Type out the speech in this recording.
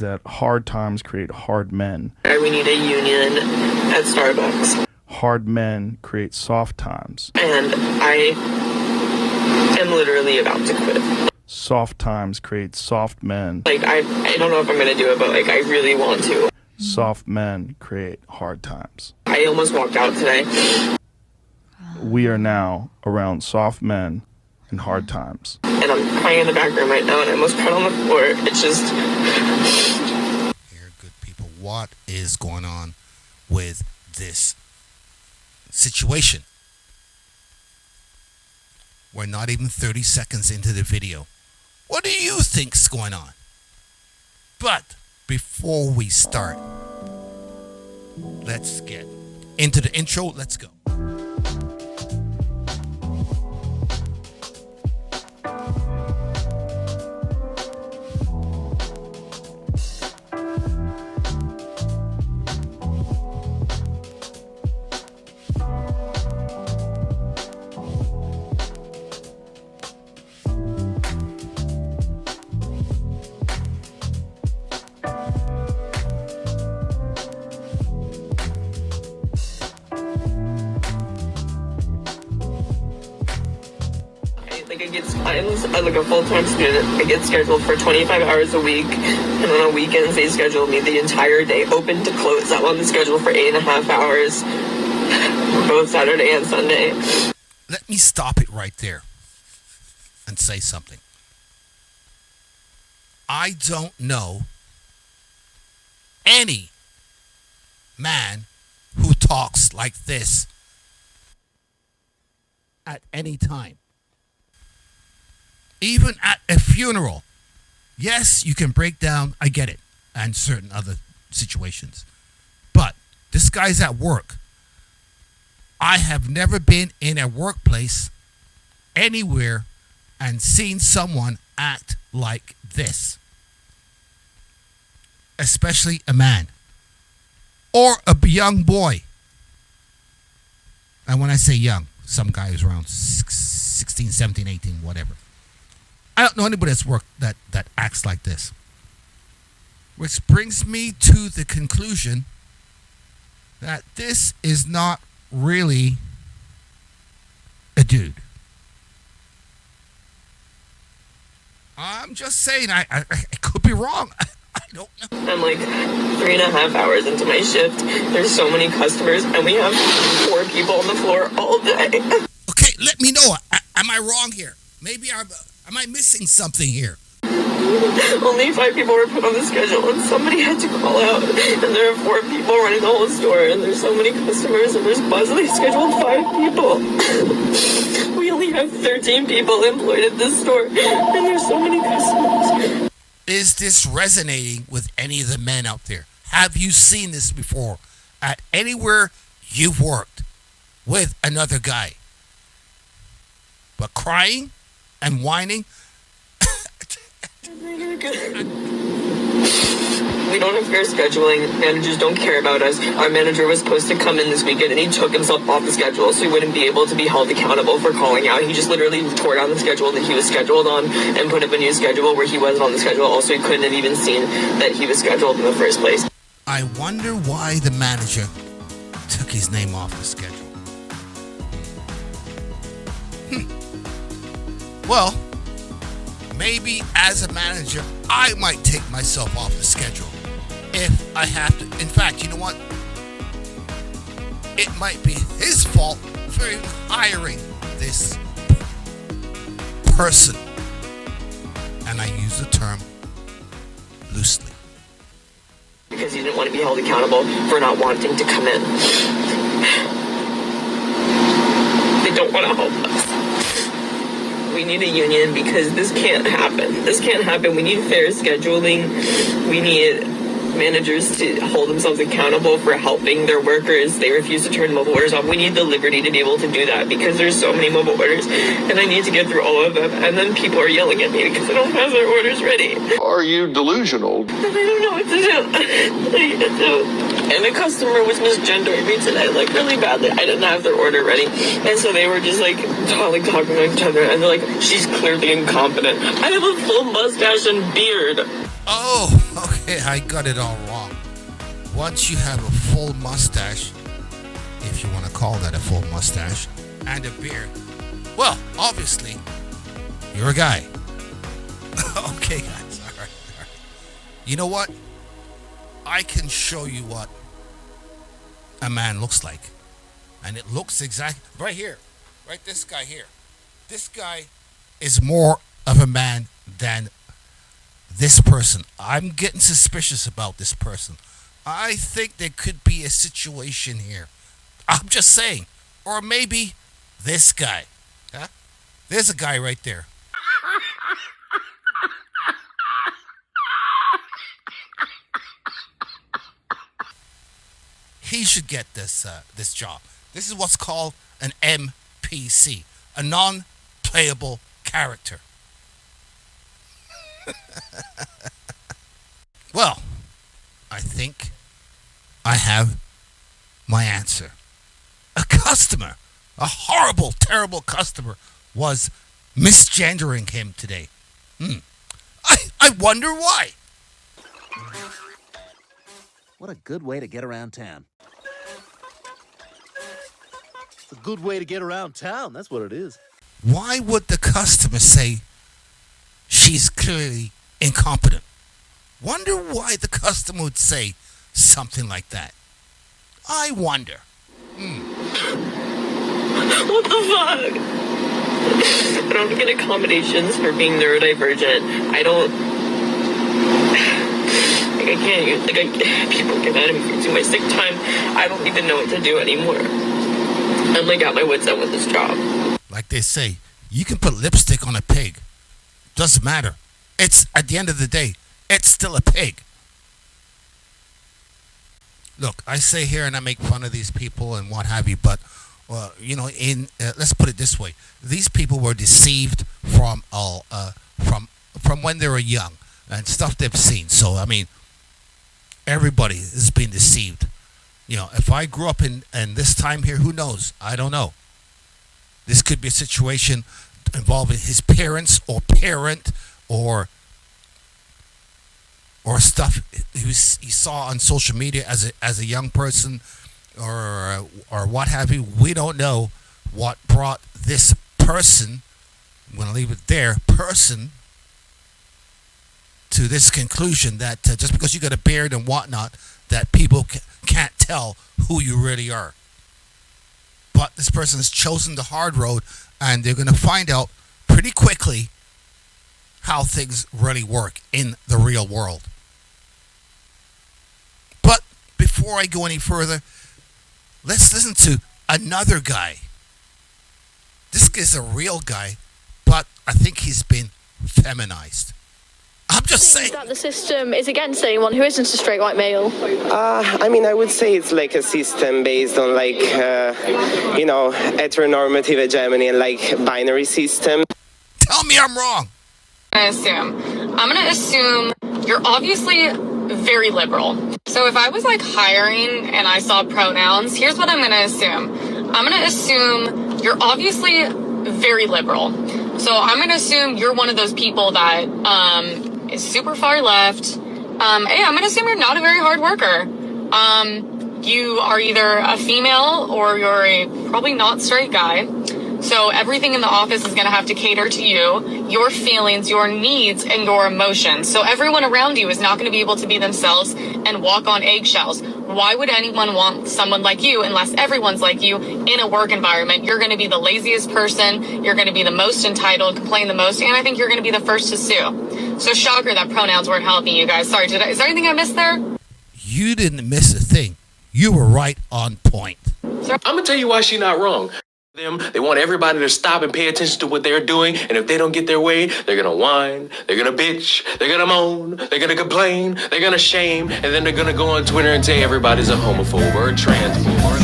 that hard times create hard men. We need a union at Starbucks. Hard men create soft times. And I am literally about to quit. Soft times create soft men. Like, I don't know if I'm going to do it, but, like, I really want to. Soft men create hard times. I almost walked out today. We are now around soft men in hard times. And I'm crying in the back room right now, and I almost cried on the floor. It's just... Here, good people, what is going on with this situation? We're not even 30 seconds into the video. What do you think's going on? But before we start, let's get into the intro. Let's go. I'm like a full-time student. I get scheduled for 25 hours a week, and on weekends they schedule me the entire day, open to close. I'm on the schedule for 8.5 hours, both Saturday and Sunday. Let me stop it right there and say something. I don't know any man who talks like this at any time. Even at a funeral. Yes, you can break down, I get it, and certain other situations. But this guy's at work. I have never been in a workplace anywhere and seen someone act like this. Especially a man. Or a young boy. And when I say young, some guy is around 16, 17, 18, whatever. I don't know anybody that's worked that acts like this. Which brings me to the conclusion that this is not really a dude. I'm just saying, I could be wrong. I don't know. I'm like 3.5 hours into my shift. There's so many customers, and we have 4 people on the floor all day. Okay, let me know. Am I wrong here? Maybe am I missing something here? Only 5 people were put on the schedule, and somebody had to call out. And there are 4 people running the whole store, and there's so many customers, and there's possibly scheduled 5 people. We only have 13 people employed at this store, and there's so many customers. Is this resonating with any of the men out there? Have you seen this before at anywhere you've worked with another guy? But crying and whining? We don't have fair scheduling. Managers don't care about us. Our manager was supposed to come in this weekend, and he took himself off the schedule, so he wouldn't be able to be held accountable for calling out. He just literally tore down the schedule that he was scheduled on and put up a new schedule where he wasn't on the schedule. Also, he couldn't have even seen that he was scheduled in the first place. I wonder why the manager took his name off the schedule. Well, maybe as a manager, I might take myself off the schedule if I have to. In fact, you know what? It might be his fault for even hiring this person. And I use the term loosely. Because he didn't want to be held accountable for not wanting to come in. They don't want to help us. We need a union because this can't happen. This can't happen. We need fair scheduling. We need managers to hold themselves accountable for helping their workers. They refuse to turn mobile orders off. We need the liberty to be able to do that because there's so many mobile orders and I need to get through all of them. And then people are yelling at me because I don't have their orders ready. Are you delusional? And I don't know what to do. And a customer was misgendering me today, like really badly. I didn't have their order ready. And so they were just like talking to each other and they're like, she's clearly incompetent. I have a full mustache and beard. Oh, okay. I got it all wrong. Once you have a full mustache, if you want to call that a full mustache, and a beard, well, obviously, you're a guy. Okay, guys. All right. You know what? I can show you what a man looks like. And it looks exactly right here. Right, this guy here. This guy is more of a man than this person. I'm getting suspicious about this person. I think there could be a situation here. I'm just saying. Or maybe this guy. Huh? There's a guy right there. He should get this job. This is what's called an NPC, a non-playable character. Well, I think I have my answer. A customer, a horrible, terrible customer, was misgendering him today. I wonder why. What a good way to get around town. It's a good way to get around town, that's what it is. Why would the customer say she's clearly incompetent? Wonder why the customer would say something like that. I wonder. What the fuck? I don't get accommodations for being neurodivergent. I can't use, people get mad at me for using my sick time. I don't even know what to do anymore. I'm at my wits end with this job. Like they say, you can put lipstick on a pig. Doesn't matter. It's, at the end of the day, it's still a pig. Look, I say here and I make fun of these people and what have you, but let's put it this way: these people were deceived from when they were young and stuff they've seen. So I mean, everybody is being deceived. If I grew up in this time here, who knows? I don't know. This could be a situation involving his parents or parent or stuff he saw on social media as a young person or what have you. We don't know what brought this person, I'm going to leave it there, person, to this conclusion that just because you got a beard and whatnot, that people can't tell who you really are. But this person has chosen the hard road, and they're going to find out pretty quickly how things really work in the real world. But before I go any further, let's listen to another guy. This is a real guy, but I think he's been feminized. I'm just saying that the system is against anyone who isn't a straight white male. I would say it's like a system based on heteronormative hegemony and binary system. Tell me I'm wrong. I'm gonna assume you're obviously very liberal. So if I was hiring and I saw pronouns, here's what I'm gonna assume. I'm gonna assume you're obviously very liberal. So I'm gonna assume you're one of those people that is super far left. I'm gonna assume you're not a very hard worker. You are either a female or you're a probably not straight guy. So everything in the office is gonna have to cater to you, your feelings, your needs, and your emotions. So everyone around you is not gonna be able to be themselves and walk on eggshells. Why would anyone want someone like you unless everyone's like you in a work environment? You're gonna be the laziest person, you're gonna be the most entitled, complain the most, and I think you're gonna be the first to sue. So shocker that pronouns weren't helping you guys. Sorry, is there anything I missed there? You didn't miss a thing. You were right on point. I'm gonna tell you why she's not wrong. They want everybody to stop and pay attention to what they're doing, and if they don't get their way, they're gonna whine, they're gonna bitch, they're gonna moan, they're gonna complain, they're gonna shame, and then they're gonna go on Twitter and say everybody's a homophobe or a transphobe or